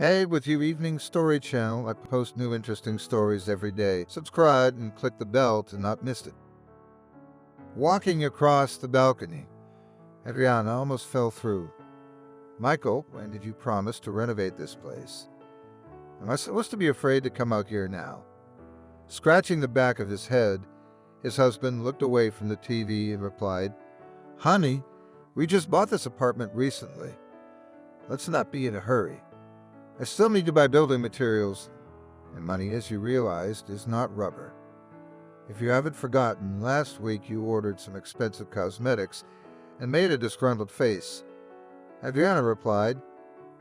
Hey, with your evening story channel, I post new interesting stories every day. Subscribe and click the bell to not miss it. Walking across the balcony, Adriana almost fell through. Michael, when did you promise to renovate this place? Am I supposed to be afraid to come out here now? Scratching the back of his head, his husband looked away from the TV and replied, Honey, we just bought this apartment recently. Let's not be in a hurry. I still need to buy building materials, and money, as you realized, is not rubber. If you haven't forgotten, last week you ordered some expensive cosmetics and made a disgruntled face. Adriana replied,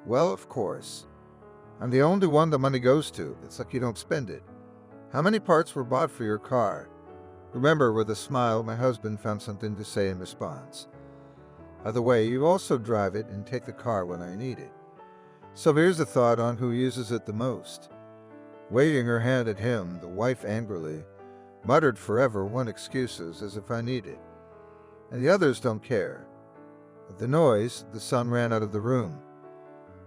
Well, of course. I'm the only one the money goes to. It's like you don't spend it. How many parts were bought for your car? Remember, with a smile, my husband found something to say in response. By the way, you also drive it and take the car when I need it. So here's a thought on who uses it the most. Waving her hand at him, the wife angrily muttered forever one excuses as if I need it, and the others don't care. With the noise, the son ran out of the room.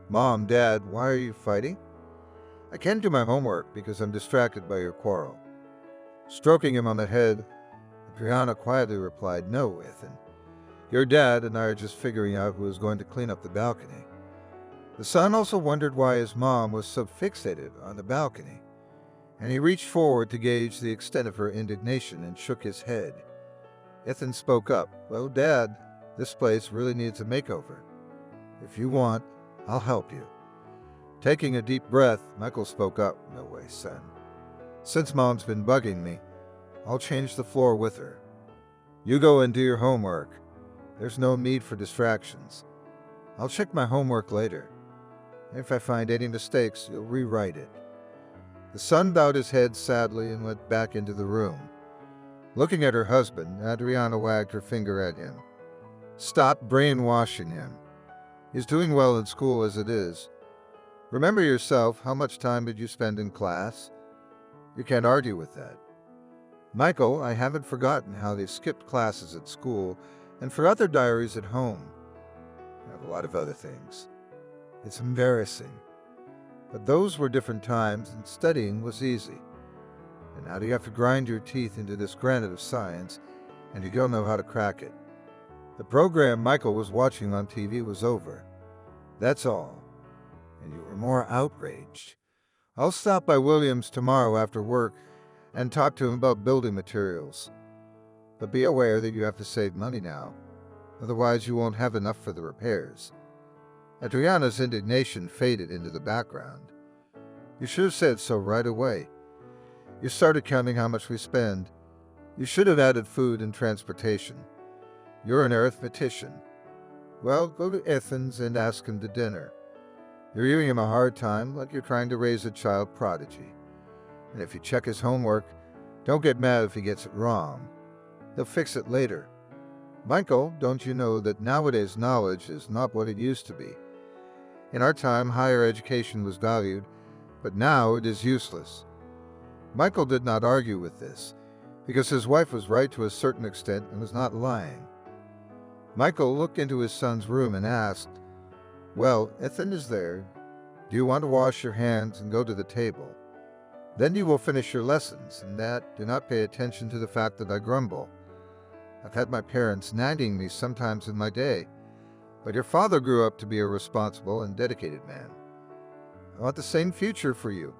Mom, Dad, why are you fighting? I can't do my homework because I'm distracted by your quarrel. Stroking him on the head, Adriana quietly replied, No, Ethan. Your dad and I are just figuring out who is going to clean up the balcony. The son also wondered why his mom was so fixated on the balcony, and he reached forward to gauge the extent of her indignation and shook his head. Ethan spoke up, Well, Dad, this place really needs a makeover. If you want, I'll help you. Taking a deep breath, Michael spoke up, No way, son. Since Mom's been bugging me, I'll change the floor with her. You go and do your homework. There's no need for distractions. I'll check my homework later. If I find any mistakes, you'll rewrite it. The son bowed his head sadly and went back into the room. Looking at her husband, Adriana wagged her finger at him. Stop brainwashing him. He's doing well in school as it is. Remember yourself, how much time did you spend in class? You can't argue with that. Michael, I haven't forgotten how they skipped classes at school and forgot their diaries at home. I have a lot of other things. It's embarrassing. But those were different times and studying was easy. And now you have to grind your teeth into this granite of science and you don't know how to crack it. The program Michael was watching on TV was over. That's all. And you were more outraged. I'll stop by Williams tomorrow after work and talk to him about building materials. But be aware that you have to save money now. Otherwise you won't have enough for the repairs. Adriana's indignation faded into the background. You should have said so right away. You started counting how much we spend. You should have added food and transportation. You're an arithmetician. Well, go to Ethan's and ask him to dinner. You're giving him a hard time like you're trying to raise a child prodigy. And if you check his homework, don't get mad if he gets it wrong. He'll fix it later. Michael, don't you know that nowadays knowledge is not what it used to be? In our time, higher education was valued, but now it is useless. Michael did not argue with this, because his wife was right to a certain extent and was not lying. Michael looked into his son's room and asked, Well, Ethan is there. Do you want to wash your hands and go to the table? Then you will finish your lessons, and that do not pay attention to the fact that I grumble. I've had my parents nagging me sometimes in my day, but your father grew up to be a responsible and dedicated man. I want the same future for you.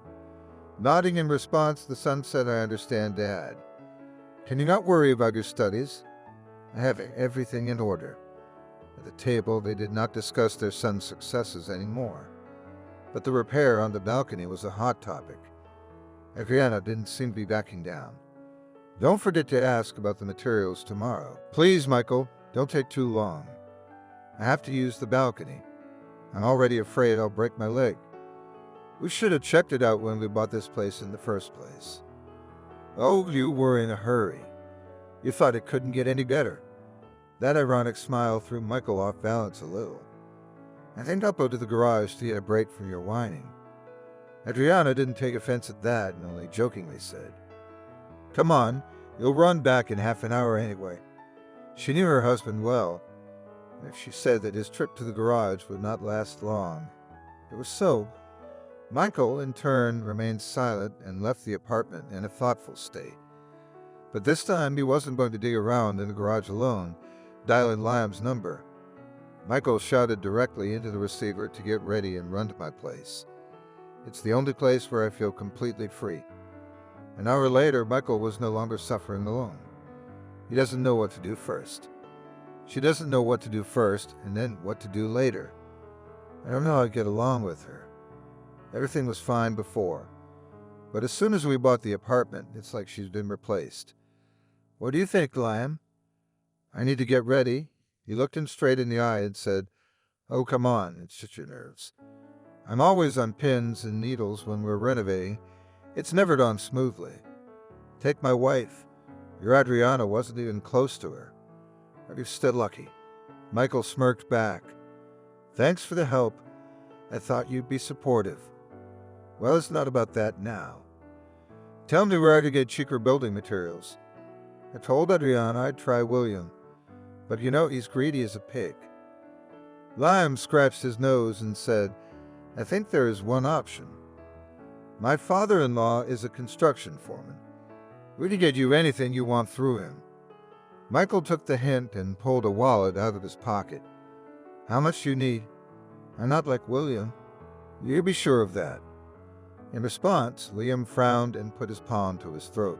Nodding in response, the son said, I understand, Dad. Can you not worry about your studies? I have everything in order. At the table, they did not discuss their son's successes anymore, but the repair on the balcony was a hot topic. Adriana didn't seem to be backing down. Don't forget to ask about the materials tomorrow. Please, Michael, don't take too long. I have to use the balcony. I'm already afraid I'll break my leg. We should have checked it out when we bought this place in the first place. Oh, you were in a hurry. You thought it couldn't get any better. That ironic smile threw Michael off balance a little. I think I'll go to the garage to get a break from your whining. Adriana didn't take offense at that and only jokingly said, Come on, you'll run back in half an hour anyway. She knew her husband well, and if she said that his trip to the garage would not last long, it was so. Michael, in turn, remained silent and left the apartment in a thoughtful state. But this time he wasn't going to dig around in the garage alone, dialing Liam's number. Michael shouted directly into the receiver to get ready and run to my place. It's the only place where I feel completely free. An hour later, Michael was no longer suffering alone. He doesn't know what to do first. She doesn't know what to do first and then what to do later. I don't know how to get along with her. Everything was fine before. But as soon as we bought the apartment, it's like she's been replaced. What do you think, Liam? I need to get ready. He looked him straight in the eye and said, "Oh, come on, it's just your nerves. I'm always on pins and needles when we're renovating. It's never gone smoothly. Take my wife. Your Adriana wasn't even close to her. But you're still lucky." Michael smirked back. "Thanks for the help. I thought you'd be supportive." "Well, it's not about that now. Tell me where to get cheaper building materials. I told Adriana I'd try William, but you know he's greedy as a pig." Liam scratched his nose and said, "I think there is one option. My father-in-law is a construction foreman. We can get you anything you want through him." Michael took the hint and pulled a wallet out of his pocket. "How much do you need?" "I'm not like William." "You be sure of that." In response, Liam frowned and put his palm to his throat.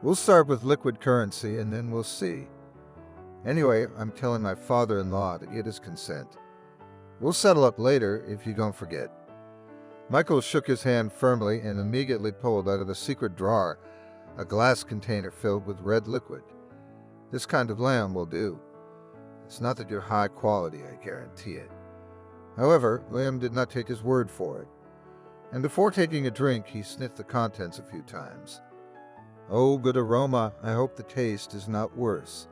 "We'll start with liquid currency and then we'll see. Anyway, I'm telling my father-in-law to get his consent. We'll settle up later if you don't forget." Michael shook his hand firmly and immediately pulled out of a secret drawer a glass container filled with red liquid. "This kind of lamb will do. It's not that you're high quality, I guarantee it." However, Liam did not take his word for it, and before taking a drink, he sniffed the contents a few times. "Oh, good aroma. I hope the taste is not worse."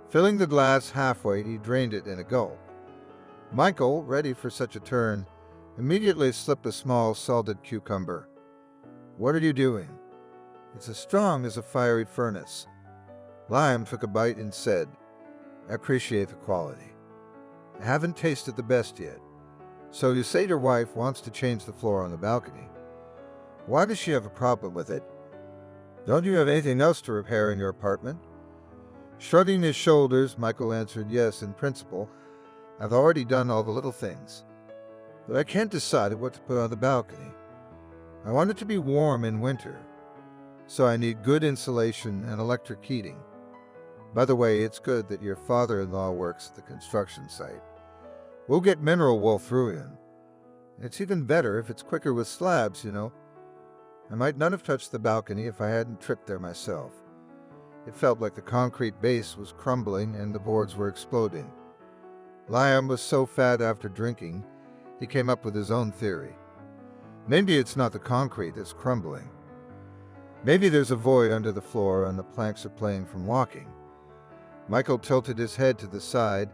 Filling the glass halfway, he drained it in a gulp. Michael, ready for such a turn, immediately slipped a small salted cucumber. "What are you doing?" "It's as strong as a fiery furnace." Liam took a bite and said, "I appreciate the quality. I haven't tasted the best yet. So you say your wife wants to change the floor on the balcony. Why does she have a problem with it? Don't you have anything else to repair in your apartment?" Shrugging his shoulders, Michael answered, "Yes, in principle. I've already done all the little things. But I can't decide what to put on the balcony. I want it to be warm in winter, so I need good insulation and electric heating. By the way, it's good that your father-in-law works at the construction site. We'll get mineral wool through him. It's even better if it's quicker with slabs, you know. I might not have touched the balcony if I hadn't tripped there myself. It felt like the concrete base was crumbling and the boards were exploding." Liam was so fat after drinking, he came up with his own theory. Maybe it's not the concrete that's crumbling. Maybe there's a void under the floor and the planks are playing from walking. Michael tilted his head to the side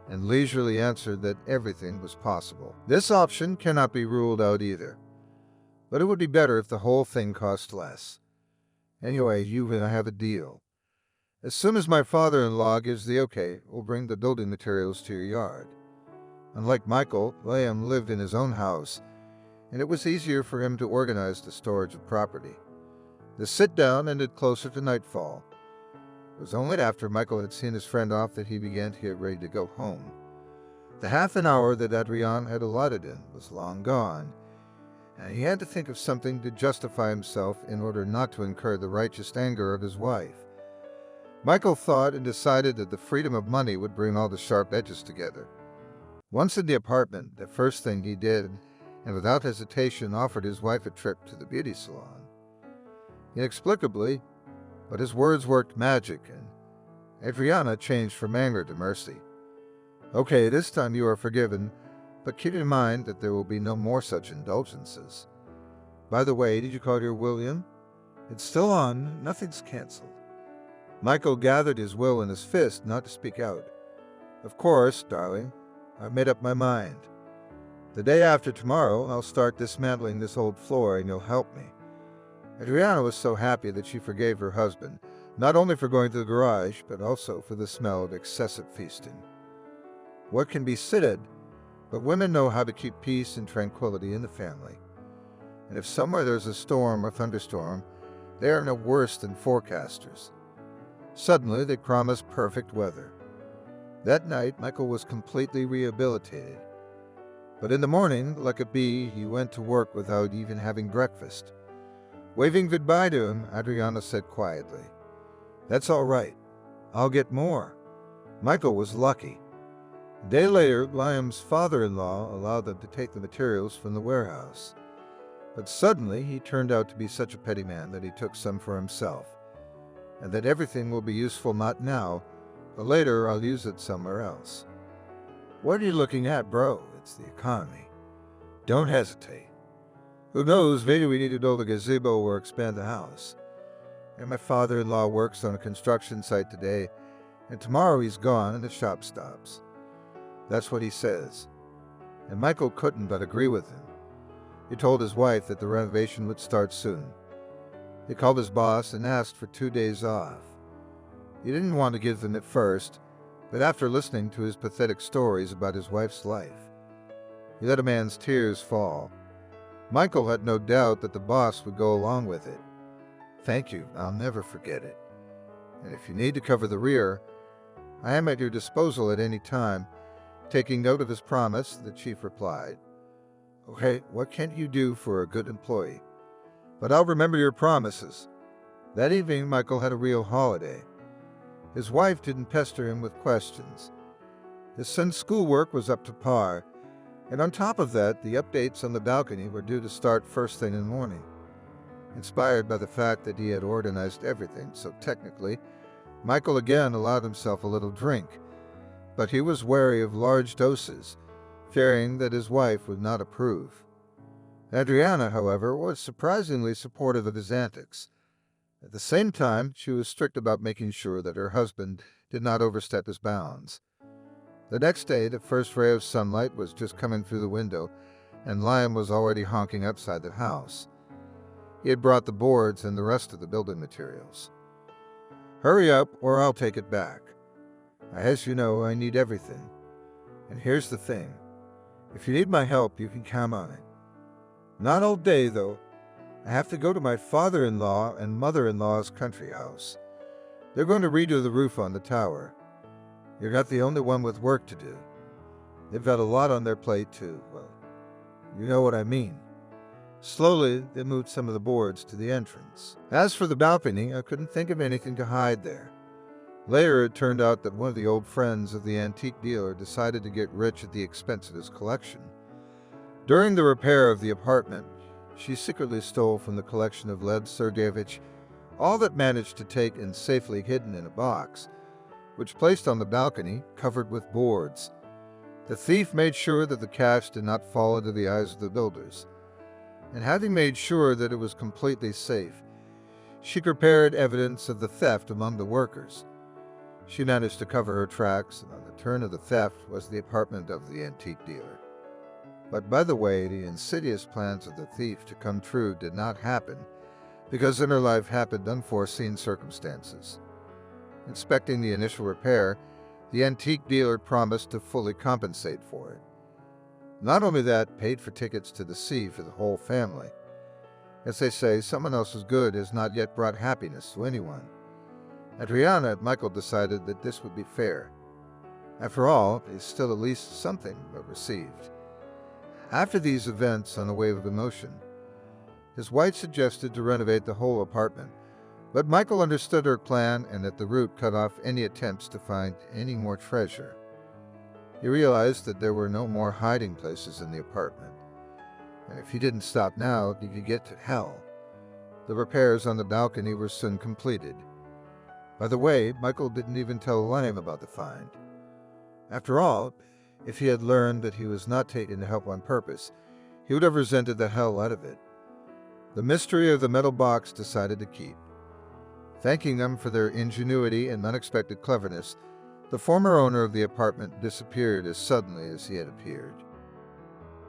and leisurely answered that everything was possible. This option cannot be ruled out either. But it would be better if the whole thing cost less. Anyway, you and I have a deal. As soon as my father-in-law gives the okay, we'll bring the building materials to your yard. Unlike Michael, Liam lived in his own house, and it was easier for him to organize the storage of property. The sit-down ended closer to nightfall. It was only after Michael had seen his friend off that he began to get ready to go home. The half an hour that Adrian had allotted him was long gone, and he had to think of something to justify himself in order not to incur the righteous anger of his wife. Michael thought and decided that the freedom of money would bring all the sharp edges together. Once in the apartment, the first thing he did, and without hesitation offered his wife a trip to the beauty salon. Inexplicably, but his words worked magic, and Adriana changed from anger to mercy. "Okay, this time you are forgiven, but keep in mind that there will be no more such indulgences. By the way, did you call your William? It's still on, nothing's canceled." Michael gathered his will in his fist not to speak out. "Of course, darling, I've made up my mind. The day after tomorrow, I'll start dismantling this old floor and you'll help me." Adriana was so happy that she forgave her husband, not only for going to the garage, but also for the smell of excessive feasting. What can be said? But women know how to keep peace and tranquility in the family. And if somewhere there's a storm or thunderstorm, they are no worse than forecasters. Suddenly, they promised perfect weather. That night, Michael was completely rehabilitated. But in the morning, like a bee, he went to work without even having breakfast. Waving goodbye to him, Adriana said quietly, "That's all right. I'll get more." Michael was lucky. A day later, Liam's father-in-law allowed them to take the materials from the warehouse. But suddenly, he turned out to be such a petty man that he took some for himself, and that everything will be useful not now, but later I'll use it somewhere else. What are you looking at, bro? It's the economy. Don't hesitate. Who knows, maybe we need to build a gazebo or expand the house. And my father-in-law works on a construction site today, and tomorrow he's gone and the shop stops. That's what he says. And Michael couldn't but agree with him. He told his wife that the renovation would start soon. He called his boss and asked for 2 days off. He didn't want to give them at first, but after listening to his pathetic stories about his wife's life, he let a man's tears fall. Michael had no doubt that the boss would go along with it. "Thank you, I'll never forget it. And if you need to cover the rear, I am at your disposal at any time." Taking note of his promise, the chief replied, "Okay, what can't you do for a good employee? But I'll remember your promises." That evening, Michael had a real holiday. His wife didn't pester him with questions. His son's schoolwork was up to par, and on top of that, the updates on the balcony were due to start first thing in the morning. Inspired by the fact that he had organized everything, so technically, Michael again allowed himself a little drink, but he was wary of large doses, fearing that his wife would not approve. Adriana, however, was surprisingly supportive of his antics. At the same time, she was strict about making sure that her husband did not overstep his bounds. The next day, the first ray of sunlight was just coming through the window, and Liam was already honking outside the house. He had brought the boards and the rest of the building materials. "Hurry up, or I'll take it back. As you know, I need everything. And here's the thing. If you need my help, you can count on it. Not all day, though. I have to go to my father-in-law and mother-in-law's country house. They're going to redo the roof on the tower. You're not the only one with work to do. They've got a lot on their plate, too. Well, you know what I mean." Slowly, they moved some of the boards to the entrance. As for the balcony, I couldn't think of anything to hide there. Later, it turned out that one of the old friends of the antique dealer decided to get rich at the expense of his collection. During the repair of the apartment, she secretly stole from the collection of Lev Sergeyevich all that managed to take and safely hidden in a box, which placed on the balcony covered with boards. The thief made sure that the cash did not fall into the eyes of the builders. And having made sure that it was completely safe, she prepared evidence of the theft among the workers. She managed to cover her tracks, and on the turn of the theft was the apartment of the antique dealer. But by the way, the insidious plans of the thief to come true did not happen, because in her life happened unforeseen circumstances. Inspecting the initial repair, the antique dealer promised to fully compensate for it. Not only that, paid for tickets to the sea for the whole family. As they say, someone else's good has not yet brought happiness to anyone. Adriana and Michael decided that this would be fair. After all, they still at least something were received. After these events, on a wave of emotion, his wife suggested to renovate the whole apartment, but Michael understood her plan and at the root cut off any attempts to find any more treasure. He realized that there were no more hiding places in the apartment, and if he didn't stop now, he could get to hell. The repairs on the balcony were soon completed. By the way, Michael didn't even tell Liam about the find. After all, if he had learned that he was not taken to help on purpose, he would have resented the hell out of it. The mystery of the metal box decided to keep. Thanking them for their ingenuity and unexpected cleverness, the former owner of the apartment disappeared as suddenly as he had appeared.